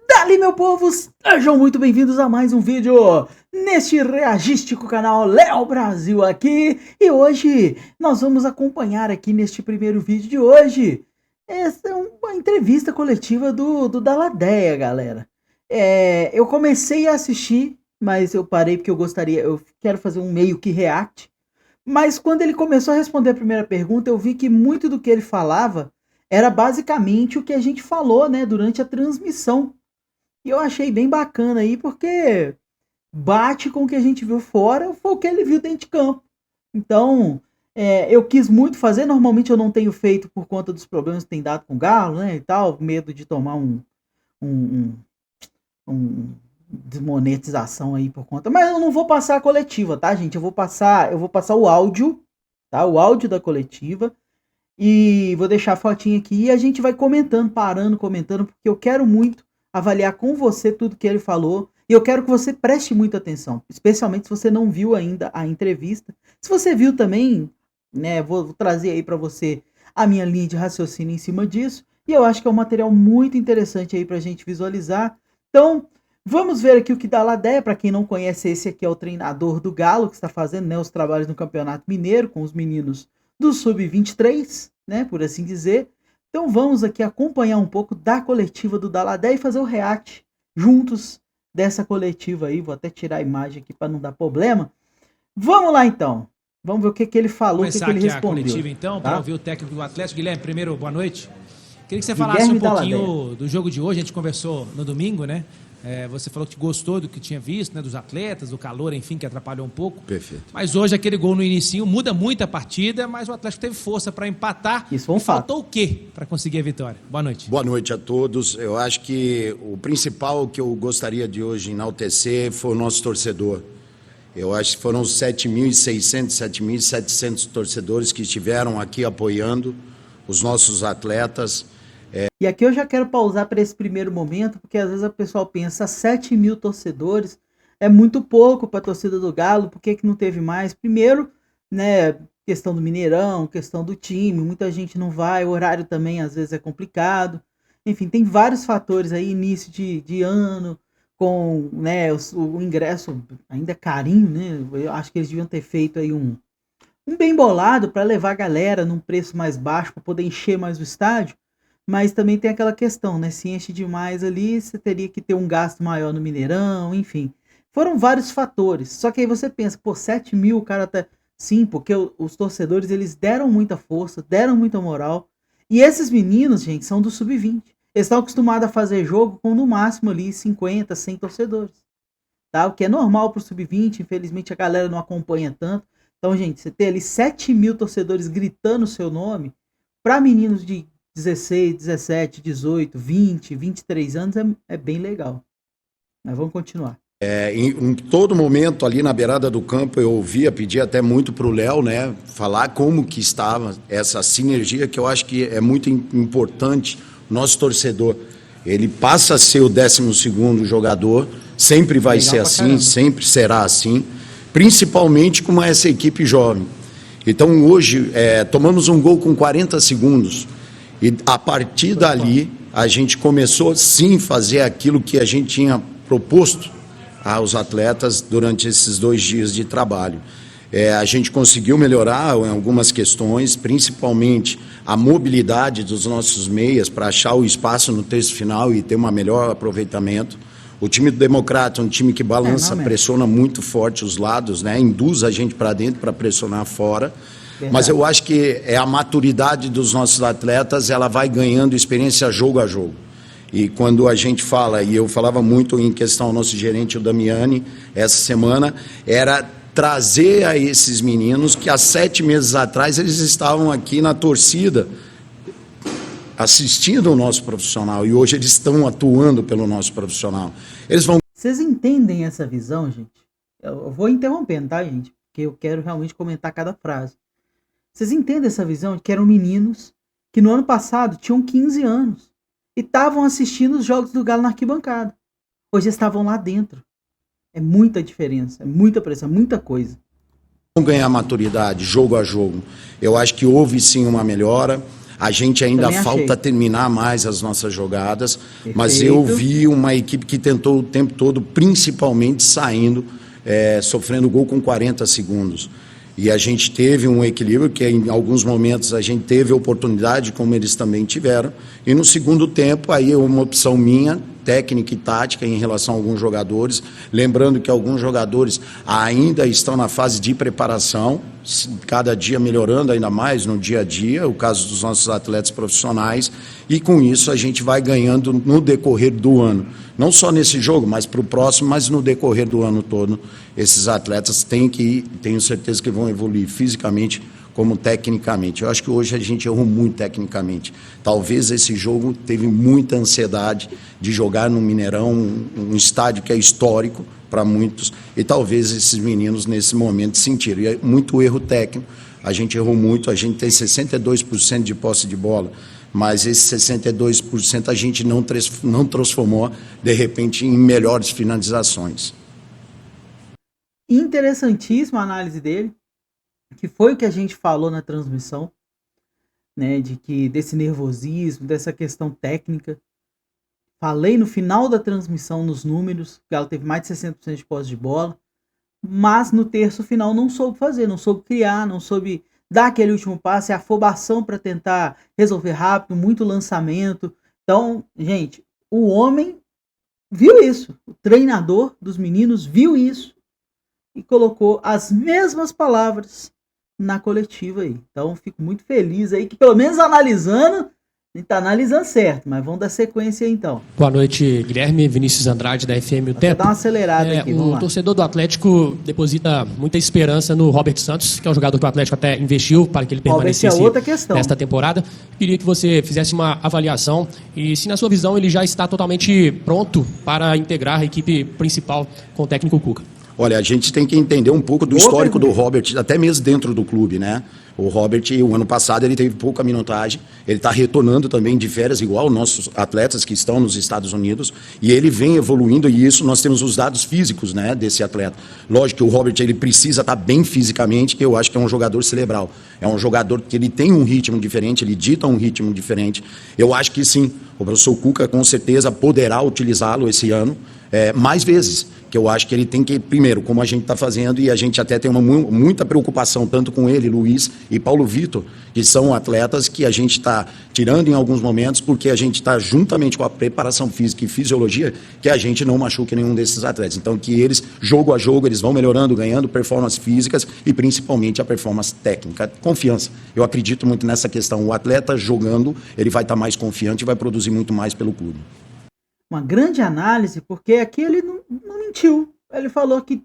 Dali, meu povo, sejam muito bem-vindos a mais um vídeo neste reagístico canal Léo Brasil aqui. E hoje nós vamos acompanhar aqui neste primeiro vídeo de hoje essa é uma entrevista coletiva do Daladeia, galera. Eu comecei a assistir, mas eu parei porque eu quero fazer um meio que react. Mas quando ele começou a responder a primeira pergunta, eu vi que muito do que ele falava era basicamente o que a gente falou, né, durante a transmissão. E eu achei bem bacana aí, porque bate com o que a gente viu fora, foi o que ele viu dentro de campo. Então, eu quis muito fazer, normalmente eu não tenho feito por conta dos problemas que tem dado com o Galo, né, e tal, medo de tomar um, um desmonetização aí por conta. Mas eu não vou passar a coletiva, tá, gente? Eu vou passar o áudio, tá? O áudio da coletiva. E vou deixar a fotinha aqui e a gente vai comentando, comentando, porque eu quero muito avaliar com você tudo que ele falou. E eu quero que você preste muita atenção, especialmente se você não viu ainda a entrevista. Se você viu também, né, vou trazer aí para você a minha linha de raciocínio em cima disso. E eu acho que é um material muito interessante aí pra gente visualizar. Então, vamos ver aqui o que dá Daladeia. Para quem não conhece, esse aqui é o treinador do Galo, que está fazendo, né, os trabalhos no Campeonato Mineiro com os meninos do Sub-23, né, por assim dizer. Então vamos aqui acompanhar um pouco da coletiva do Daladeia e fazer o react juntos dessa coletiva aí. Vou até tirar a imagem aqui para não dar problema. Vamos lá então. Vamos ver o que ele falou, o que ele respondeu. Começar aqui a coletiva então, tá? Para ouvir o técnico do Atlético. Guilherme, primeiro, boa noite. Queria que você falasse um pouquinho do jogo de hoje. A gente conversou no domingo, né? Você falou que gostou do que tinha visto, né? Dos atletas, do calor, enfim, que atrapalhou um pouco. Perfeito. Mas hoje aquele gol no inicinho muda muito a partida, mas o Atlético teve força para empatar. Isso foi um fato. Faltou o quê para conseguir a vitória? Boa noite. Boa noite a todos. Eu acho que o principal que eu gostaria de hoje enaltecer foi o nosso torcedor. Eu acho que foram 7.600, 7.700 torcedores que estiveram aqui apoiando os nossos atletas. E aqui eu já quero pausar para esse primeiro momento, porque às vezes o pessoal pensa 7.000 torcedores é muito pouco para a torcida do Galo, por que não teve mais? Primeiro, né, questão do Mineirão, questão do time, muita gente não vai, o horário também às vezes é complicado. Enfim, tem vários fatores aí, início de ano, com, né, o ingresso ainda é carinho, né? Eu acho que eles deviam ter feito aí um bem bolado para levar a galera num preço mais baixo, para poder encher mais o estádio. Mas também tem aquela questão, né? Se enche demais ali, você teria que ter um gasto maior no Mineirão, enfim. Foram vários fatores. Só que aí você pensa, pô, 7.000, o cara tá... Sim, porque os torcedores, eles deram muita força, deram muita moral. E esses meninos, gente, são do Sub-20. Eles estão acostumados a fazer jogo com, no máximo, ali, 50, 100 torcedores. Tá? O que é normal pro Sub-20, infelizmente a galera não acompanha tanto. Então, gente, você ter ali 7.000 torcedores gritando o seu nome, para meninos de 16, 17, 18, 20, 23 anos é bem legal. Mas vamos continuar. Em todo momento ali na beirada do campo eu ouvia, pedia até muito para o Léo, né, falar como que estava essa sinergia, que eu acho que é muito importante. Nosso torcedor, ele passa a ser o 12º jogador, sempre vai ser assim, sempre será assim, principalmente com essa equipe jovem. Então hoje tomamos um gol com 40 segundos. E a partir dali, a gente começou sim a fazer aquilo que a gente tinha proposto aos atletas durante esses 2 dias de trabalho. A gente conseguiu melhorar em algumas questões, principalmente a mobilidade dos nossos meias para achar o espaço no terço final e ter um melhor aproveitamento. O time do Democrata é um time que balança, pressiona muito forte os lados, né? Induz a gente para dentro para pressionar fora. Verdade. Mas eu acho que a maturidade dos nossos atletas, ela vai ganhando experiência jogo a jogo. E quando a gente fala, e eu falava muito em questão ao nosso gerente, o Damiani, essa semana, era trazer a esses meninos que há 7 meses atrás eles estavam aqui na torcida, assistindo o nosso profissional, e hoje eles estão atuando pelo nosso profissional. Eles vão... Vocês entendem essa visão, gente? Eu vou interrompendo, tá, gente? Porque eu quero realmente comentar cada frase. Vocês entendem essa visão de que eram meninos que no ano passado tinham 15 anos e estavam assistindo os jogos do Galo na arquibancada. Hoje estavam lá dentro. É muita diferença, é muita pressão, é muita coisa. ganhar maturidade, jogo a jogo. Eu acho que houve sim uma melhora. A gente ainda falta terminar mais as nossas jogadas, mas eu vi uma equipe que tentou o tempo todo, principalmente saindo, sofrendo gol com 40 segundos. E a gente teve um equilíbrio, que em alguns momentos a gente teve oportunidade, como eles também tiveram. E no segundo tempo, aí uma opção minha, técnica e tática em relação a alguns jogadores. Lembrando que alguns jogadores ainda estão na fase de preparação, cada dia melhorando ainda mais no dia a dia, o caso dos nossos atletas profissionais. E com isso a gente vai ganhando no decorrer do ano. Não só nesse jogo, mas para o próximo, mas no decorrer do ano todo. Esses atletas tenho certeza que vão evoluir fisicamente como tecnicamente. Eu acho que hoje a gente errou muito tecnicamente. Talvez esse jogo teve muita ansiedade de jogar no Mineirão, um estádio que é histórico para muitos, e talvez esses meninos nesse momento sentiram. E é muito erro técnico, a gente errou muito, a gente tem 62% de posse de bola, mas esse 62% a gente não transformou, de repente, em melhores finalizações. Interessantíssima a análise dele, que foi o que a gente falou na transmissão, né, desse nervosismo, dessa questão técnica. Falei no final da transmissão nos números, que ela teve mais de 60% de posse de bola, mas no terço final não soube fazer, não soube criar, não soube dar aquele último passe, afobação para tentar resolver rápido, muito lançamento. Então, gente, o homem viu isso, o treinador dos meninos viu isso e colocou as mesmas palavras na coletiva aí. Então, fico muito feliz aí que, pelo menos analisando, a gente tá analisando certo, mas vamos dar sequência aí, então. Boa noite, Guilherme. Vinícius Andrade, da FM O Tempo. Dá uma acelerada aqui, vamos lá. O torcedor do Atlético deposita muita esperança no Robert Santos, que é um jogador que o Atlético até investiu para que ele permanecesse nesta temporada. Queria que você fizesse uma avaliação e se, na sua visão, ele já está totalmente pronto para integrar a equipe principal com o técnico Cuca. Olha, a gente tem que entender um pouco do histórico do Robert, até mesmo dentro do clube, né? O Robert, o ano passado, ele teve pouca minutagem, ele está retornando também de férias, igual nossos atletas que estão nos Estados Unidos, e ele vem evoluindo, e isso nós temos os dados físicos, né, desse atleta. Lógico que o Robert, ele precisa estar bem fisicamente, que eu acho que é um jogador cerebral, é um jogador que ele tem um ritmo diferente, ele dita um ritmo diferente. Eu acho que sim, o professor Cuca com certeza poderá utilizá-lo esse ano mais vezes, que eu acho que ele tem que, primeiro, como a gente está fazendo, e a gente até tem muita preocupação, tanto com ele, Luiz e Paulo Vitor, que são atletas que a gente está tirando em alguns momentos, porque a gente está juntamente com a preparação física e fisiologia, que a gente não machuque nenhum desses atletas. Então, que eles, jogo a jogo, eles vão melhorando, ganhando performances físicas e principalmente a performance técnica. Confiança. Eu acredito muito nessa questão. O atleta jogando, ele vai estar mais confiante e vai produzir muito mais pelo clube. Uma grande análise, porque aqui ele não mentiu. Ele falou que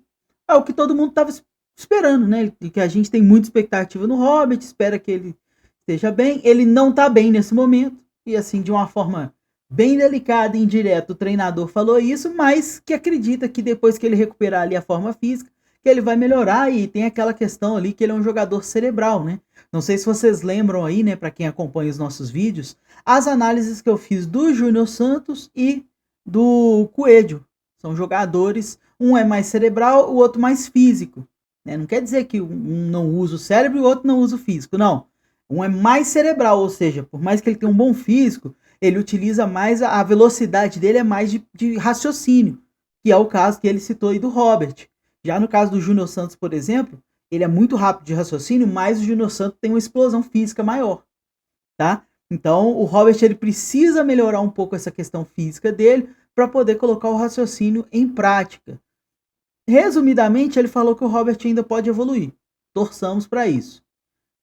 é o que todo mundo estava esperando, né? E que a gente tem muita expectativa no Robert, espera que ele esteja bem. Ele não está bem nesse momento, e assim, de uma forma bem delicada e indireta, o treinador falou isso, mas que acredita que depois que ele recuperar ali a forma física, que ele vai melhorar, e tem aquela questão ali que ele é um jogador cerebral, né? Não sei se vocês lembram aí, né, para quem acompanha os nossos vídeos, as análises que eu fiz do Júnior Santos e do Coelho. São jogadores, um é mais cerebral, o outro mais físico, né? Não quer dizer que um não usa o cérebro e o outro não usa o físico, não. Um é mais cerebral, ou seja, por mais que ele tenha um bom físico, ele utiliza mais, a velocidade dele é mais de raciocínio, que é o caso que ele citou aí do Robert. Já no caso do Júnior Santos, por exemplo, ele é muito rápido de raciocínio, mas o Júnior Santos tem uma explosão física maior, tá? Então, o Robert, ele precisa melhorar um pouco essa questão física dele para poder colocar o raciocínio em prática. Resumidamente, ele falou que o Robert ainda pode evoluir. Torçamos para isso.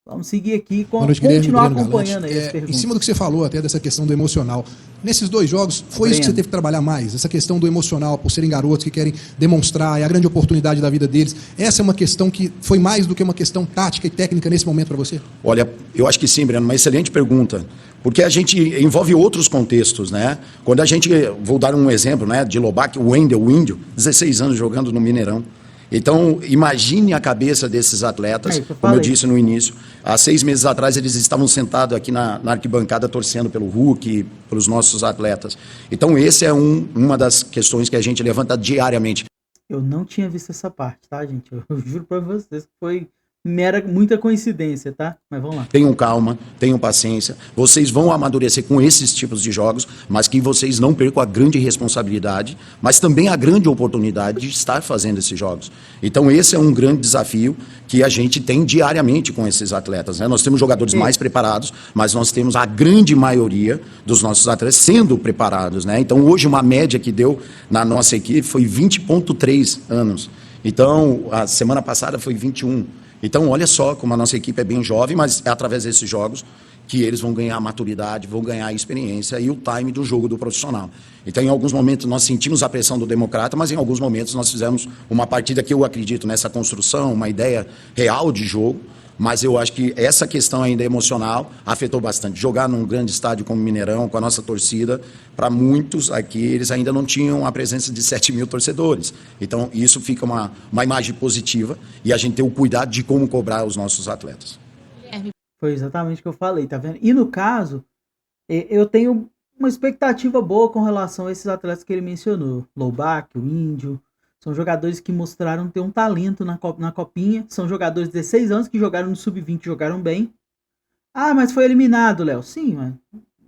Vamos seguir aqui, continuar acompanhando aí as perguntas. Em cima do que você falou até dessa questão do emocional, nesses dois jogos, foi isso que você teve que trabalhar mais? Essa questão do emocional, por serem garotos que querem demonstrar, é a grande oportunidade da vida deles. Essa é uma questão que foi mais do que uma questão tática e técnica nesse momento para você? Olha, eu acho que sim, Breno, uma excelente pergunta. Porque a gente envolve outros contextos, né? Quando a gente, vou dar um exemplo, né, de Lobac, o Wendel, o Índio, 16 anos jogando no Mineirão. Então, imagine a cabeça desses atletas, como eu disse no início. Há 6 meses atrás, eles estavam sentados aqui na arquibancada, torcendo pelo Hulk, pelos nossos atletas. Então, esse é uma das questões que a gente levanta diariamente. Eu não tinha visto essa parte, tá, gente? Eu juro pra vocês que foi muita coincidência, tá? Mas vamos lá. Tenham calma, tenham paciência. Vocês vão amadurecer com esses tipos de jogos, mas que vocês não percam a grande responsabilidade, mas também a grande oportunidade de estar fazendo esses jogos. Então esse é um grande desafio que a gente tem diariamente com esses atletas, né? Nós temos jogadores mais preparados, mas nós temos a grande maioria dos nossos atletas sendo preparados, né? Então hoje uma média que deu na nossa equipe foi 20,3 anos. Então a semana passada foi 21. Então, olha só como a nossa equipe é bem jovem, mas é através desses jogos que eles vão ganhar maturidade, vão ganhar experiência e o time do jogo do profissional. Então, em alguns momentos, nós sentimos a pressão do Democrata, mas em alguns momentos nós fizemos uma partida que eu acredito nessa construção, uma ideia real de jogo, mas eu acho que essa questão ainda emocional afetou bastante. Jogar num grande estádio como Mineirão, com a nossa torcida, para muitos aqui, eles ainda não tinham a presença de 7 mil torcedores. Então, isso fica uma imagem positiva e a gente tem o cuidado de como cobrar os nossos atletas. Foi exatamente o que eu falei, tá vendo? E no caso, eu tenho uma expectativa boa com relação a esses atletas que ele mencionou. Loubac, o Índio. São jogadores que mostraram ter um talento na copinha. São jogadores de 16 anos que jogaram no sub-20, jogaram bem. Ah, mas foi eliminado, Léo. Sim,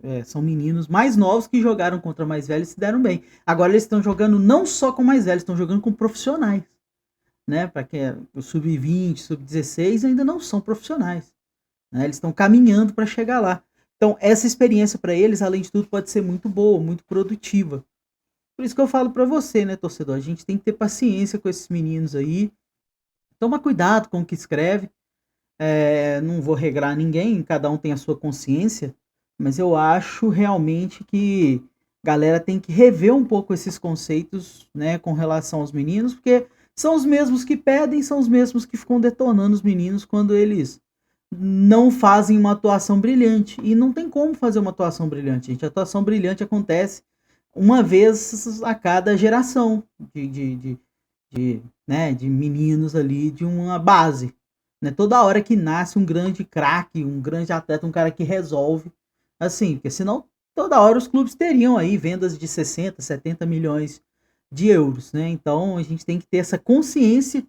mas são meninos mais novos que jogaram contra mais velhos e se deram bem. Agora eles estão jogando não só com mais velhos, estão jogando com profissionais. Né? Para quem é o sub-20, sub-16 ainda não são profissionais. Né? Eles estão caminhando para chegar lá. Então essa experiência para eles, além de tudo, pode ser muito boa, muito produtiva. Por isso que eu falo para você, né, torcedor? A gente tem que ter paciência com esses meninos aí. Toma cuidado com o que escreve. Não vou regrar ninguém, cada um tem a sua consciência. Mas eu acho realmente que a galera tem que rever um pouco esses conceitos, né, com relação aos meninos, porque são os mesmos que pedem, são os mesmos que ficam detonando os meninos quando eles não fazem uma atuação brilhante. E não tem como fazer uma atuação brilhante, gente. A atuação brilhante acontece uma vez a cada geração de meninos ali de uma base. Né? Toda hora que nasce um grande craque, um grande atleta, um cara que resolve. Assim, porque senão toda hora os clubes teriam aí vendas de 60, 70 milhões de euros. Né? Então a gente tem que ter essa consciência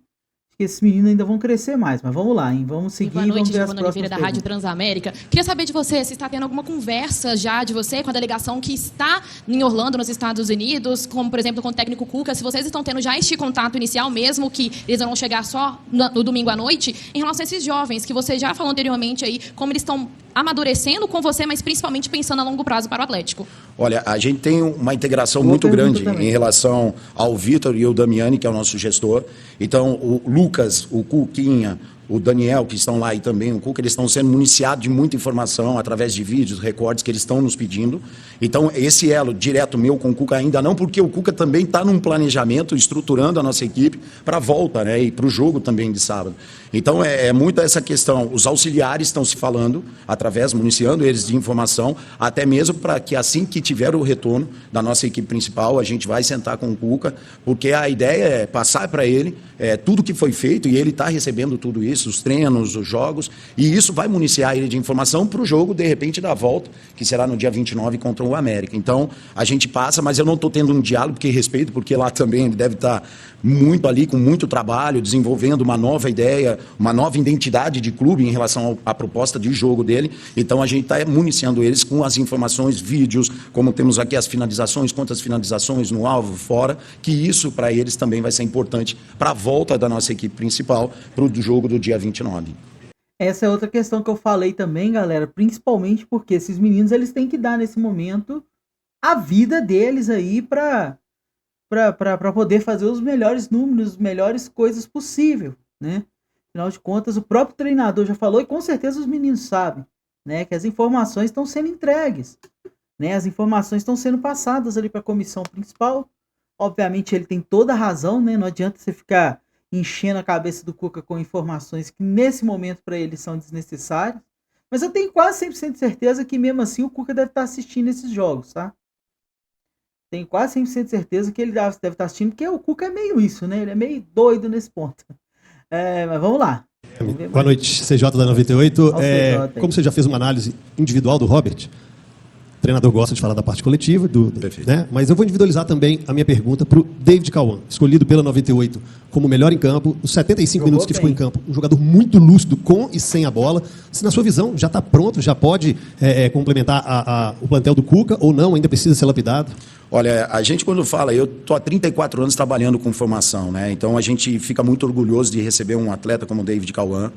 que esses meninos ainda vão crescer mais. Mas vamos lá, hein? Vamos seguir. Boa noite, vamos ver as Giovana Oliveira, da Rádio Transamérica. Queria saber de você se está tendo alguma conversa já de você com a delegação que está em Orlando, nos Estados Unidos, como, por exemplo, com o técnico Cuca, se vocês estão tendo já este contato inicial, mesmo que eles vão chegar só no domingo à noite, em relação a esses jovens, que você já falou anteriormente aí, como eles estão amadurecendo com você, mas principalmente pensando a longo prazo para o Atlético. Olha, a gente tem uma integração muito grande em relação ao Vitor e o Damiani, que é o nosso gestor. Então, o Lucas, o Cuquinha, o Daniel, que estão lá, e também o Cuca, eles estão sendo municiados de muita informação através de vídeos, recortes que eles estão nos pedindo. Então, esse elo direto meu com o Cuca ainda não, porque o Cuca também está num planejamento, estruturando a nossa equipe para a volta, né, e para o jogo também de sábado. Então, é muito essa questão. Os auxiliares estão se falando, municiando eles de informação, até mesmo para que assim que tiver o retorno da nossa equipe principal, a gente vai sentar com o Cuca, porque a ideia é passar para ele tudo que foi feito, e ele está recebendo tudo isso, os treinos, os jogos, e isso vai municiar ele de informação para o jogo, de repente, da volta, que será no dia 29 contra o América. Então, a gente passa, mas eu não estou tendo um diálogo, porque lá também ele deve estar muito ali, com muito trabalho, desenvolvendo uma nova ideia, uma nova identidade de clube em relação à proposta de jogo dele. Então, a gente está municiando eles com as informações, vídeos, como temos aqui as finalizações, quantas finalizações no alvo, fora, que isso para eles também vai ser importante para a volta da nossa equipe principal para o jogo do dia 29. Essa é outra questão que eu falei também, galera, principalmente porque esses meninos, eles têm que dar nesse momento a vida deles aí para poder fazer os melhores números, as melhores coisas possível, né? Afinal de contas, o próprio treinador já falou, e com certeza os meninos sabem, né, que as informações estão sendo entregues, né? As informações estão sendo passadas ali para a comissão principal. Obviamente ele tem toda a razão, né? Não adianta você ficar enchendo a cabeça do Cuca com informações que nesse momento para ele são desnecessárias. Mas eu tenho quase 100% de certeza que mesmo assim o Cuca deve estar assistindo esses jogos, tá? Tenho quase 100% de certeza que ele deve estar assistindo, porque o Cuca é meio isso, né? Ele é meio doido nesse ponto. Mas vamos lá. Boa noite, CJ da 98. Como você já fez uma análise individual do Robert, O treinador gosta de falar da parte coletiva, né? Mas eu vou individualizar também a minha pergunta para o David Cauã, escolhido pela 98 como melhor em campo, os 75 minutos que ficou em campo. Um jogador muito lúcido, com e sem a bola. Se na sua visão já está pronto, já pode complementar o plantel do Cuca ou não, ainda precisa ser lapidado? Olha, a gente quando fala, eu estou há 34 anos trabalhando com formação, né? Então a gente fica muito orgulhoso de receber um atleta como o David Cauã,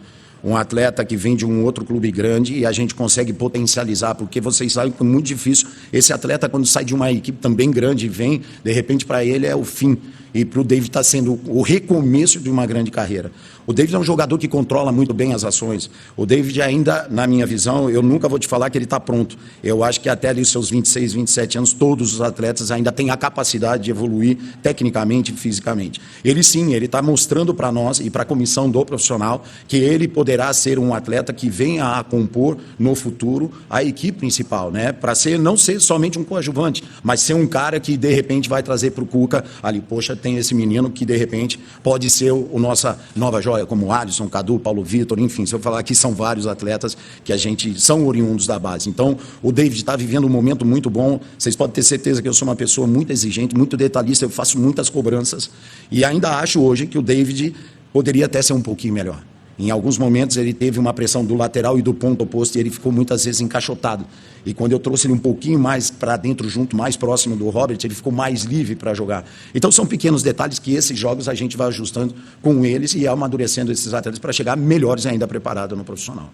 um atleta que vem de um outro clube grande e a gente consegue potencializar, porque vocês sabem que é muito difícil. Esse atleta, quando sai de uma equipe também grande e vem, de repente para ele é o fim. E para o David está sendo o recomeço de uma grande carreira. O David é um jogador que controla muito bem as ações. O David ainda, na minha visão, eu nunca vou te falar que ele está pronto. Eu acho que até ali os seus 26, 27 anos, todos os atletas ainda têm a capacidade de evoluir tecnicamente e fisicamente. Ele sim, ele está mostrando para nós e para a comissão do profissional que ele poderá ser um atleta que venha a compor no futuro a equipe principal, né? Para não ser somente um coadjuvante, mas ser um cara que de repente vai trazer para o Cuca ali, poxa, tem esse menino que de repente pode ser o nossa nova joia, como Alisson, Cadu, Paulo Vitor, enfim, se eu falar aqui são vários atletas que a gente são oriundos da base. Então o David está vivendo um momento muito bom, vocês podem ter certeza que eu sou uma pessoa muito exigente, muito detalhista, eu faço muitas cobranças e ainda acho hoje que o David poderia até ser um pouquinho melhor. Em alguns momentos ele teve uma pressão do lateral e do ponto oposto e ele ficou muitas vezes encaixotado. E quando eu trouxe ele um pouquinho mais para dentro, junto, mais próximo do Robert, ele ficou mais livre para jogar. Então são pequenos detalhes que esses jogos a gente vai ajustando com eles e amadurecendo esses atletas para chegar melhores ainda preparados no profissional.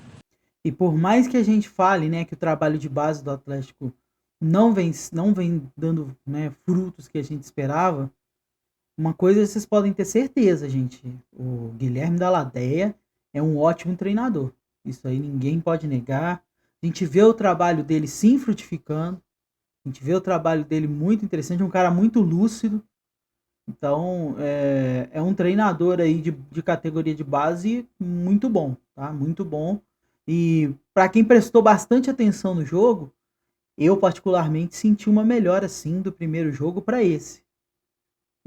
E por mais que a gente fale, né, que o trabalho de base do Atlético não vem dando, né, frutos que a gente esperava, uma coisa vocês podem ter certeza, gente. O Guilherme Dalladea é um ótimo treinador. Isso aí ninguém pode negar. A gente vê o trabalho dele sim frutificando. A gente vê o trabalho dele muito interessante. Um cara muito lúcido. Então, é um treinador aí de categoria de base muito bom, tá? Muito bom. E para quem prestou bastante atenção no jogo, eu particularmente senti uma melhora, sim, do primeiro jogo para esse.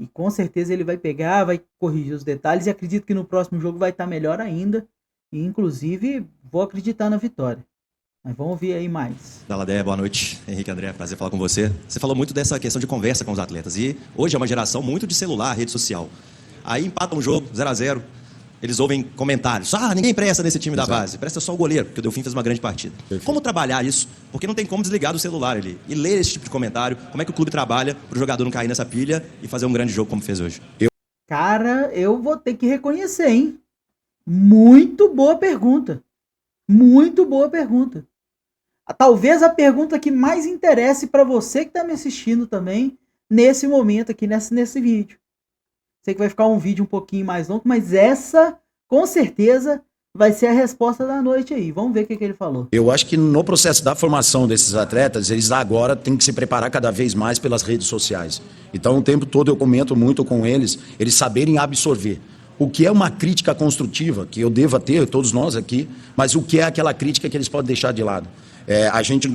E com certeza ele vai pegar, vai corrigir os detalhes e acredito que no próximo jogo vai estar melhor ainda. E inclusive vou acreditar na vitória. Mas vamos ouvir aí mais. Dalladea, boa noite. Henrique André, prazer falar com você. Você falou muito dessa questão de conversa com os atletas. E hoje é uma geração muito de celular, rede social. Aí empata um jogo, 0-0. Eles ouvem comentários. Ninguém presta nesse time da base. Presta só o goleiro, porque o Delfim fez uma grande partida. Perfeito. Como trabalhar isso? Porque não tem como desligar do celular ali. E ler esse tipo de comentário. Como é que o clube trabalha para o jogador não cair nessa pilha e fazer um grande jogo como fez hoje? Cara, eu vou ter que reconhecer, hein? Muito boa pergunta. Muito boa pergunta. Talvez a pergunta que mais interesse para você que está me assistindo também, nesse momento aqui, nesse vídeo. Sei que vai ficar um vídeo um pouquinho mais longo, mas essa, com certeza, vai ser a resposta da noite aí. Vamos ver o que ele falou. Eu acho que no processo da formação desses atletas, eles agora têm que se preparar cada vez mais pelas redes sociais. Então, o tempo todo eu comento muito com eles saberem absorver. O que é uma crítica construtiva, que eu devo ter, todos nós aqui, mas o que é aquela crítica que eles podem deixar de lado.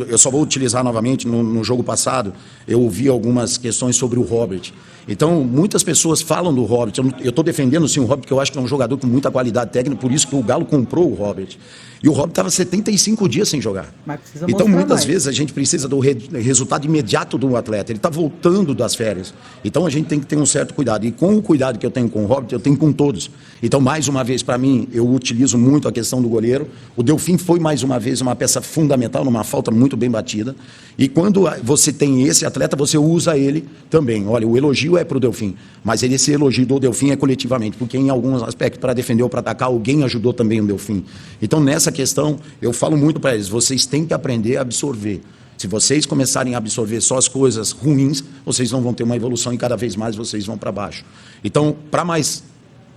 Eu só vou utilizar novamente, no jogo passado, eu ouvi algumas questões sobre o Robert. Então, muitas pessoas falam do Robert. Eu estou defendendo sim o Robert, porque eu acho que é um jogador com muita qualidade técnica, por isso que o Galo comprou o Robert. E o Robert estava 75 dias sem jogar. Então, muitas vezes, a gente precisa do resultado imediato do atleta. Ele está voltando das férias. Então, a gente tem que ter um certo cuidado. E com o cuidado que eu tenho com o Robert, eu tenho com todos. Então, mais uma vez, para mim, eu utilizo muito a questão do goleiro. O Delfim foi, mais uma vez, uma peça fundamental, numa falta muito bem batida. E quando você tem esse atleta, você usa ele também. Olha, o elogio é para o Delfim, mas esse elogio do Delfim é coletivamente, porque em alguns aspectos, para defender ou para atacar, alguém ajudou também o Delfim. Então, nessa questão, eu falo muito para eles, vocês têm que aprender a absorver. Se vocês começarem a absorver só as coisas ruins, vocês não vão ter uma evolução e cada vez mais vocês vão para baixo. Então, para mais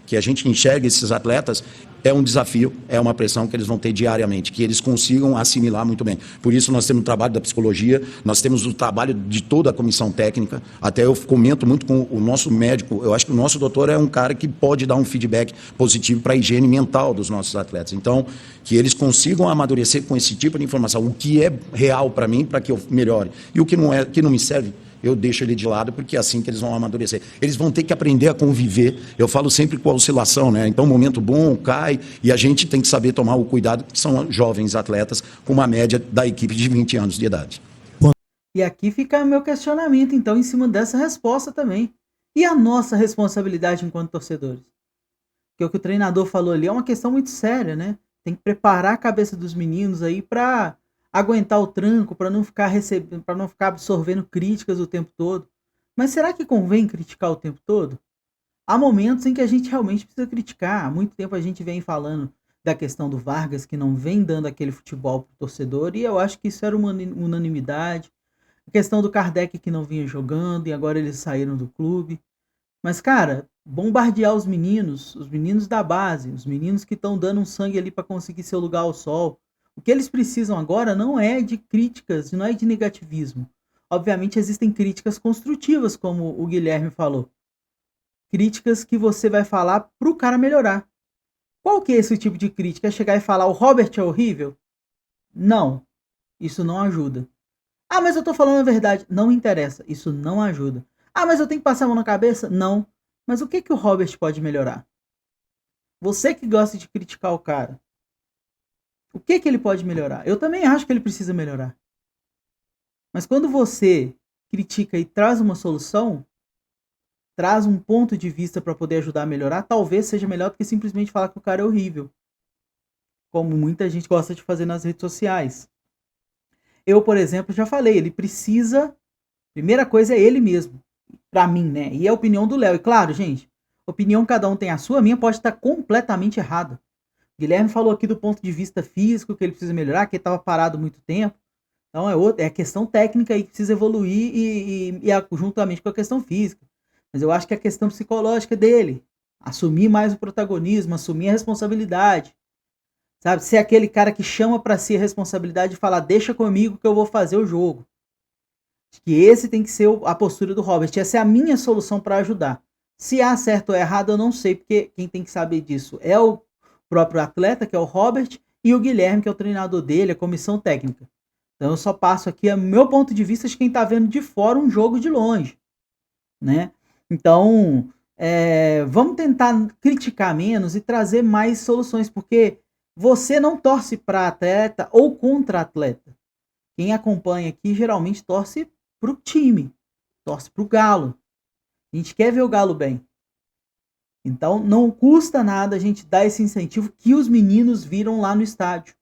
que a gente enxergue esses atletas, é um desafio, é uma pressão que eles vão ter diariamente, que eles consigam assimilar muito bem. Por isso nós temos o trabalho da psicologia, nós temos o trabalho de toda a comissão técnica, até eu comento muito com o nosso médico, eu acho que o nosso doutor é um cara que pode dar um feedback positivo para a higiene mental dos nossos atletas. Então, que eles consigam amadurecer com esse tipo de informação, o que é real para mim, para que eu melhore, e o que não é, que não me serve, eu deixo ele de lado, porque é assim que eles vão amadurecer. Eles vão ter que aprender a conviver. Eu falo sempre com a oscilação, né? Então, momento bom, cai, e a gente tem que saber tomar o cuidado, que são jovens atletas com uma média da equipe de 20 anos de idade. E aqui fica o meu questionamento, então, em cima dessa resposta também. E a nossa responsabilidade enquanto torcedores? Porque o que o treinador falou ali é uma questão muito séria, né? Tem que preparar a cabeça dos meninos aí para aguentar o tranco, para não ficar para não ficar absorvendo críticas o tempo todo. Mas será que convém criticar o tempo todo? Há momentos em que a gente realmente precisa criticar. Há muito tempo a gente vem falando da questão do Vargas, que não vem dando aquele futebol pro torcedor, e eu acho que isso era uma unanimidade. A questão do Kardec, que não vinha jogando, e agora eles saíram do clube. Mas, cara, bombardear os meninos da base, os meninos que estão dando um sangue ali para conseguir seu lugar ao sol. O que eles precisam agora não é de críticas, não é de negativismo. Obviamente existem críticas construtivas, como o Guilherme falou. Críticas que você vai falar pro cara melhorar. Qual que é esse tipo de crítica? É chegar e falar o Robert é horrível? Não. Isso não ajuda. Ah, mas eu tô falando a verdade. Não interessa. Isso não ajuda. Ah, mas eu tenho que passar a mão na cabeça? Não. Mas o que o Robert pode melhorar? Você que gosta de criticar o cara. O que ele pode melhorar? Eu também acho que ele precisa melhorar. Mas quando você critica e traz uma solução, traz um ponto de vista para poder ajudar a melhorar, talvez seja melhor do que simplesmente falar que o cara é horrível. Como muita gente gosta de fazer nas redes sociais. Eu, por exemplo, já falei, ele precisa... Primeira coisa é ele mesmo. Pra mim, né? E é a opinião do Léo. E claro, gente, opinião cada um tem a sua, a minha pode estar completamente errada. O Guilherme falou aqui do ponto de vista físico, que ele precisa melhorar, que ele estava parado muito tempo. Então é questão técnica aí que precisa evoluir e juntamente com a questão física. Mas eu acho que a questão psicológica dele, assumir mais o protagonismo, assumir a responsabilidade, sabe? Ser aquele cara que chama para si a responsabilidade e falar, deixa comigo que eu vou fazer o jogo. Acho que esse tem que ser a postura do Robert. Essa é a minha solução para ajudar. Se há certo ou errado, eu não sei, porque quem tem que saber disso é o próprio atleta, que é o Robert, e o Guilherme, que é o treinador dele, a comissão técnica. Então eu só passo aqui o meu ponto de vista de quem está vendo de fora um jogo de longe, né? Então, vamos tentar criticar menos e trazer mais soluções, porque você não torce para atleta ou contra atleta. Quem acompanha aqui geralmente torce para o time, torce para o Galo. A gente quer ver o Galo bem. Então, não custa nada a gente dar esse incentivo que os meninos viram lá no estádio.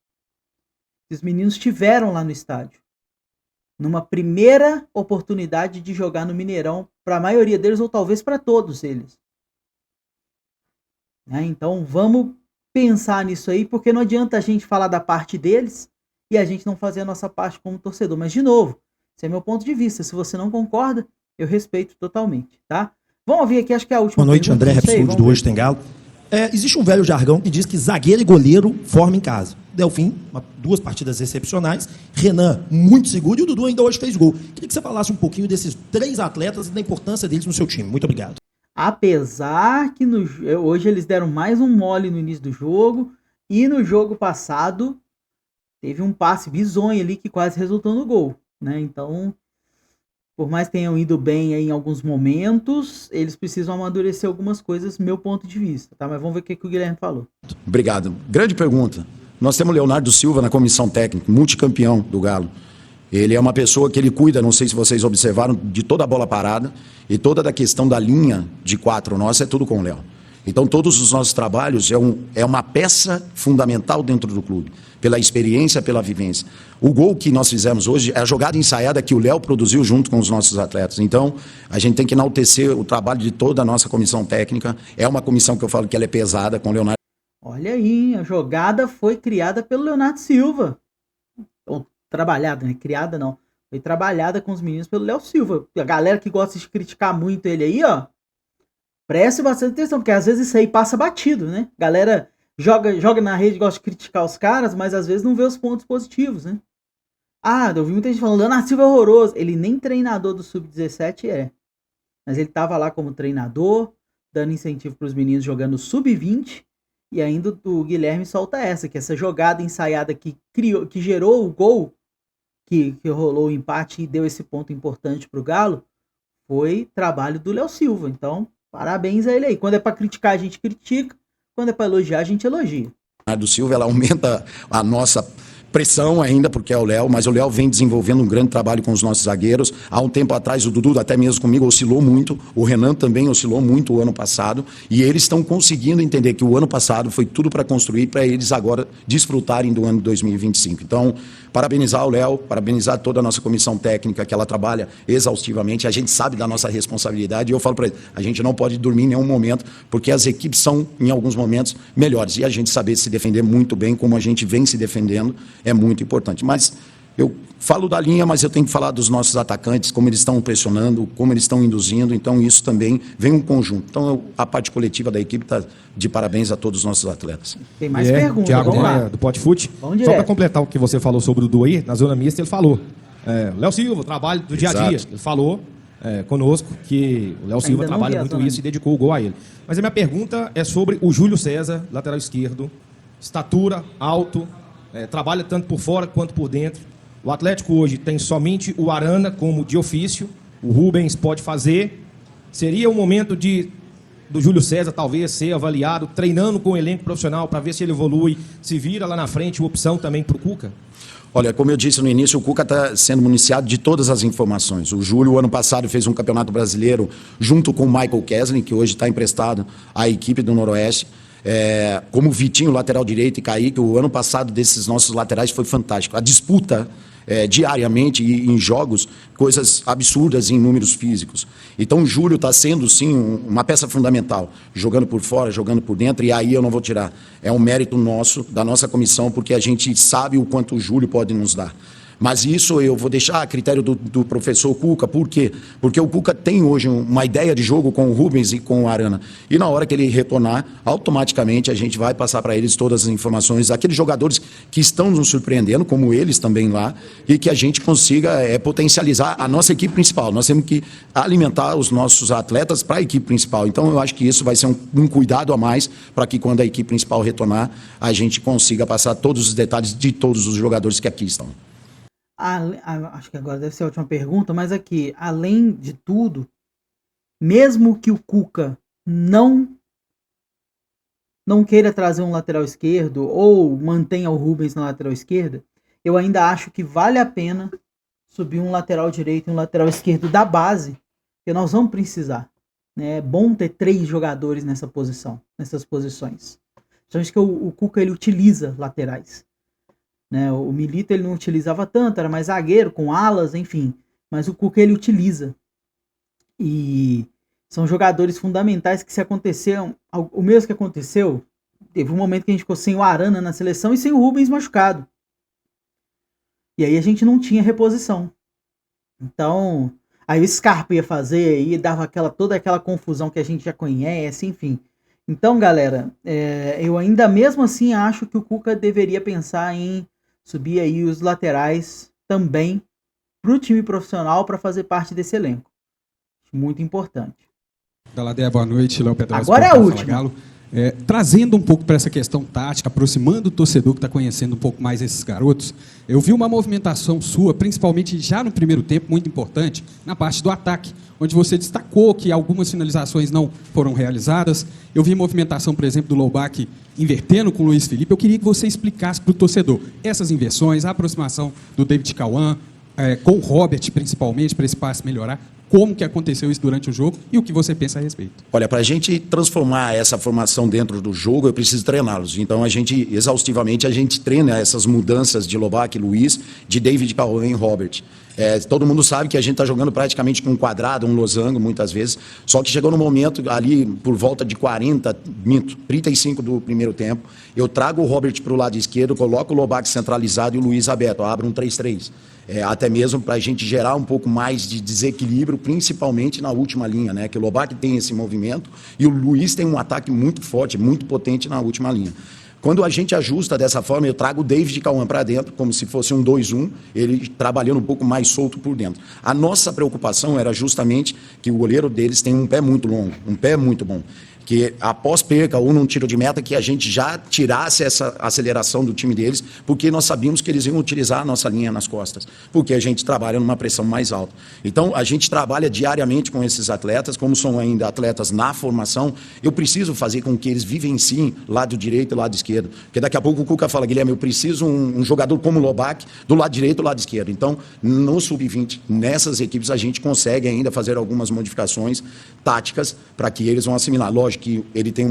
Os meninos estiveram lá no estádio. Numa primeira oportunidade de jogar no Mineirão, para a maioria deles, ou talvez para todos eles. Então, vamos pensar nisso aí, porque não adianta a gente falar da parte deles e a gente não fazer a nossa parte como torcedor. Mas, de novo, esse é meu ponto de vista. Se você não concorda, eu respeito totalmente, tá? Vamos ouvir aqui, acho que é a última. Boa noite, André Repsud, do Hoje Tem Galo. Existe um velho jargão que diz que zagueiro e goleiro formam em casa. Delfim, 2 partidas excepcionais. Renan, muito seguro. E o Dudu ainda hoje fez gol. Queria que você falasse um pouquinho desses 3 atletas e da importância deles no seu time. Muito obrigado. Apesar que hoje eles deram mais um mole no início do jogo. E no jogo passado, teve um passe bizonho ali que quase resultou no gol, né? Então, por mais que tenham ido bem aí em alguns momentos, eles precisam amadurecer algumas coisas, meu ponto de vista, tá? Mas vamos ver o que o Guilherme falou. Obrigado. Grande pergunta. Nós temos o Leonardo Silva na comissão técnica, multicampeão do Galo. Ele é uma pessoa que ele cuida, não sei se vocês observaram, de toda a bola parada e toda a questão da linha de 4 nossa é tudo com o Léo. Então todos os nossos trabalhos é uma peça fundamental dentro do clube, pela experiência, pela vivência. O gol que nós fizemos hoje é a jogada ensaiada que o Léo produziu junto com os nossos atletas. Então a gente tem que enaltecer o trabalho de toda a nossa comissão técnica. É uma comissão que eu falo que ela é pesada, com o Leonardo. Olha aí, a jogada foi criada pelo Leonardo Silva. Ou trabalhada, né? Criada não. Foi trabalhada com os meninos pelo Léo Silva. A galera que gosta de criticar muito ele aí, ó, preste bastante atenção, porque às vezes isso aí passa batido, né? Galera joga na rede, gosta de criticar os caras, mas às vezes não vê os pontos positivos, né? Ah, eu vi muita gente falando, Leonardo Silva é horroroso. Ele nem treinador do Sub-17 é. Mas ele tava lá como treinador, dando incentivo para os meninos jogando Sub-20. E ainda o Guilherme solta essa jogada ensaiada que gerou o gol, que rolou o empate e deu esse ponto importante pro Galo, foi trabalho do Léo Silva. Então, parabéns a ele aí. Quando é para criticar, a gente critica. Quando é para elogiar, a gente elogia. Leonardo Silva, ela aumenta a nossa pressão ainda, porque é o Léo, mas o Léo vem desenvolvendo um grande trabalho com os nossos zagueiros. Há um tempo atrás, o Dudu, até mesmo comigo, oscilou muito. O Renan também oscilou muito o ano passado. E eles estão conseguindo entender que o ano passado foi tudo para construir, para eles agora desfrutarem do ano 2025. Então, parabenizar o Léo, parabenizar toda a nossa comissão técnica, que ela trabalha exaustivamente. A gente sabe da nossa responsabilidade. E eu falo para eles, a gente não pode dormir em nenhum momento, porque as equipes são, em alguns momentos, melhores. E a gente saber se defender muito bem, como a gente vem se defendendo, é muito importante. Mas eu falo da linha, mas eu tenho que falar dos nossos atacantes, como eles estão pressionando, como eles estão induzindo. Então, isso também vem um conjunto. Então, a parte coletiva da equipe está de parabéns a todos os nossos atletas. Tem mais perguntas, Thiago, vamos lá. Do Pote Fute. Só para completar o que você falou sobre o Dudu aí, na zona mista, ele falou. Léo Silva, o trabalho do dia a dia. Ele falou conosco que o Léo Silva trabalha muito isso e dedicou o gol a ele. Mas a minha pergunta é sobre o Júlio César, lateral esquerdo. Estatura, alto, trabalha tanto por fora quanto por dentro. O Atlético hoje tem somente o Arana como de ofício. O Rubens pode fazer. Seria o momento do Júlio César talvez ser avaliado, treinando com o elenco profissional para ver se ele evolui, se vira lá na frente, opção também para o Cuca? Olha, como eu disse no início, o Cuca está sendo municiado de todas as informações. O Júlio, ano passado, fez um campeonato brasileiro junto com o Michael Kesling, que hoje está emprestado à equipe do Noroeste. Como Vitinho, lateral direito, e Kaique, o ano passado desses nossos laterais foi fantástico. A disputa diariamente e em jogos, coisas absurdas em números físicos. Então o Júlio está sendo, sim, uma peça fundamental, jogando por fora, jogando por dentro, e aí eu não vou tirar. É um mérito nosso, da nossa comissão, porque a gente sabe o quanto o Júlio pode nos dar. Mas isso eu vou deixar a critério do professor Cuca. Por quê? Porque o Cuca tem hoje uma ideia de jogo com o Rubens e com o Arana. E na hora que ele retornar, automaticamente a gente vai passar para eles todas as informações, aqueles jogadores que estão nos surpreendendo, como eles também lá, e que a gente consiga potencializar a nossa equipe principal. Nós temos que alimentar os nossos atletas para a equipe principal. Então eu acho que isso vai ser um cuidado a mais para que quando a equipe principal retornar, a gente consiga passar todos os detalhes de todos os jogadores que aqui estão. Acho que agora deve ser a última pergunta, mas aqui, além de tudo, mesmo que o Cuca não queira trazer um lateral esquerdo ou mantenha o Rubens na lateral esquerda, eu ainda acho que vale a pena subir um lateral direito e um lateral esquerdo da base, porque nós vamos precisar. Né? É bom ter 3 jogadores nessas posições. Então acho que o Cuca ele utiliza laterais. Né, o Milito ele não utilizava tanto, era mais zagueiro, com alas, enfim. Mas o Cuca ele utiliza. E são jogadores fundamentais que se aconteceram, o mesmo que aconteceu, teve um momento que a gente ficou sem o Arana na seleção e sem o Rubens machucado. E aí a gente não tinha reposição. Então, aí o Scarpa ia fazer, aí dava toda aquela confusão que a gente já conhece, enfim. Então, galera, eu ainda mesmo assim acho que o Cuca deveria pensar em subir aí os laterais também para o time profissional para fazer parte desse elenco. Muito importante. Galadé, boa noite. Léo Pedrosa. Agora é a última. Trazendo um pouco para essa questão tática, aproximando o torcedor que está conhecendo um pouco mais esses garotos, eu vi uma movimentação sua, principalmente já no primeiro tempo, muito importante, na parte do ataque, onde você destacou que algumas finalizações não foram realizadas. Eu vi movimentação, por exemplo, do Loubach invertendo com o Luiz Felipe. Eu queria que você explicasse para o torcedor essas inversões, a aproximação do David Cauã, com o Robert, principalmente, para esse passe melhorar. Como que aconteceu isso durante o jogo e o que você pensa a respeito? Olha, para a gente transformar essa formação dentro do jogo, eu preciso treiná-los. Então, exaustivamente, a gente treina essas mudanças de Loubach, Luiz, de David Cauã e Robert. Todo mundo sabe que a gente está jogando praticamente com um quadrado, um losango, muitas vezes. Só que chegou no momento, ali, por volta de 35 do primeiro tempo, eu trago o Robert para o lado esquerdo, coloco o Loubach centralizado e o Luiz aberto. Abro um 3-3. Até mesmo para a gente gerar um pouco mais de desequilíbrio, principalmente na última linha, né? Que o Loubach tem esse movimento e o Luiz tem um ataque muito forte, muito potente na última linha. Quando a gente ajusta dessa forma, eu trago o David Cauã para dentro, como se fosse um 2-1, ele trabalhando um pouco mais solto por dentro. A nossa preocupação era justamente que o goleiro deles tem um pé muito longo, um pé muito bom, que após perca ou num tiro de meta, que a gente já tirasse essa aceleração do time deles, porque nós sabíamos que eles iam utilizar a nossa linha nas costas, porque a gente trabalha numa pressão mais alta. Então, a gente trabalha diariamente com esses atletas, como são ainda atletas na formação, eu preciso fazer com que eles vivenciem lado direito e lado esquerdo, porque daqui a pouco o Cuca fala, Guilherme, eu preciso um jogador como o Lobac, do lado direito e do lado esquerdo. Então, no Sub-20, nessas equipes, a gente consegue ainda fazer algumas modificações táticas para que eles vão assimilar. Lógico que ele tem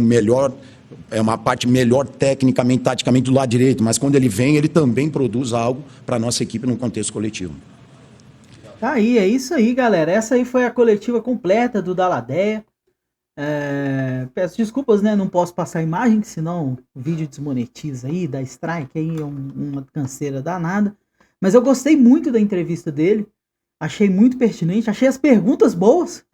uma parte melhor tecnicamente, taticamente do lado direito, mas quando ele vem, ele também produz algo para a nossa equipe no contexto coletivo. Tá aí, é isso aí, galera. Essa aí foi a coletiva completa do Dalladéia. Peço desculpas, né? Não posso passar a imagem, senão o vídeo desmonetiza aí, dá strike aí, é uma canseira danada. Mas eu gostei muito da entrevista dele. Achei muito pertinente, achei as perguntas boas.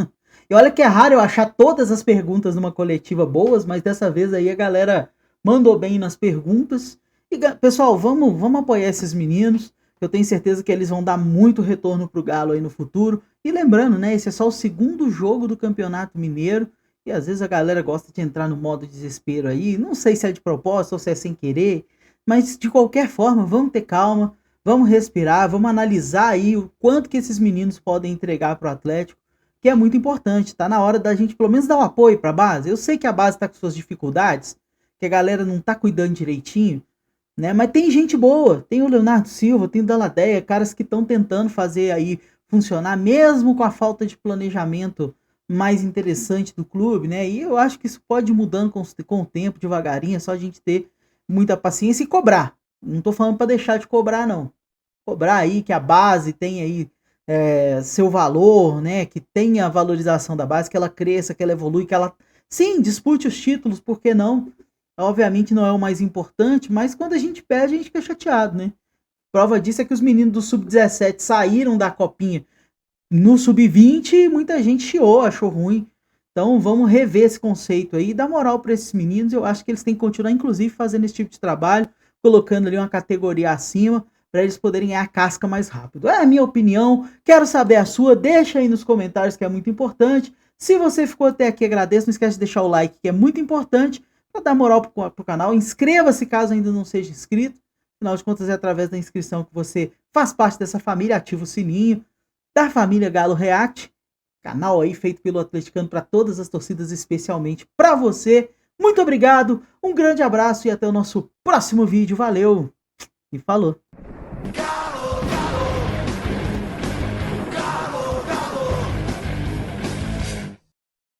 E olha que é raro eu achar todas as perguntas numa coletiva boas, mas dessa vez aí a galera mandou bem nas perguntas. E pessoal, vamos apoiar esses meninos. Eu tenho certeza que eles vão dar muito retorno pro Galo aí no futuro. E lembrando, né, esse é só o segundo jogo do Campeonato Mineiro. E às vezes a galera gosta de entrar no modo desespero aí. Não sei se é de propósito ou se é sem querer. Mas de qualquer forma, vamos ter calma. Vamos respirar, vamos analisar aí o quanto que esses meninos podem entregar pro Atlético. Que é muito importante, tá na hora da gente pelo menos dar um apoio para a base. Eu sei que a base tá com suas dificuldades, que a galera não tá cuidando direitinho, né? Mas tem gente boa, tem o Leonardo Silva, tem o Dalladéia, caras que estão tentando fazer aí funcionar, mesmo com a falta de planejamento mais interessante do clube, né? E eu acho que isso pode ir mudando com o tempo, devagarinho, é só a gente ter muita paciência e cobrar. Não tô falando para deixar de cobrar, não. Cobrar aí que a base tem aí seu valor, né, que tenha a valorização da base, que ela cresça, que ela evolui, que ela, sim, dispute os títulos, por que não? Obviamente não é o mais importante, mas quando a gente perde, a gente fica chateado, né? Prova disso é que os meninos do Sub-17 saíram da copinha no Sub-20 e muita gente chiou, achou ruim. Então vamos rever esse conceito aí, dar moral para esses meninos. Eu acho que eles têm que continuar, inclusive, fazendo esse tipo de trabalho, colocando ali uma categoria acima, para eles poderem ganhar a casca mais rápido. É a minha opinião, quero saber a sua, deixa aí nos comentários que é muito importante. Se você ficou até aqui, agradeço, não esquece de deixar o like que é muito importante, para dar moral pro canal. Inscreva-se caso ainda não seja inscrito, afinal de contas é através da inscrição que você faz parte dessa família, ativa o sininho da família Galo React, canal aí feito pelo atleticano para todas as torcidas, especialmente para você. Muito obrigado, um grande abraço e até o nosso próximo vídeo, valeu e falou!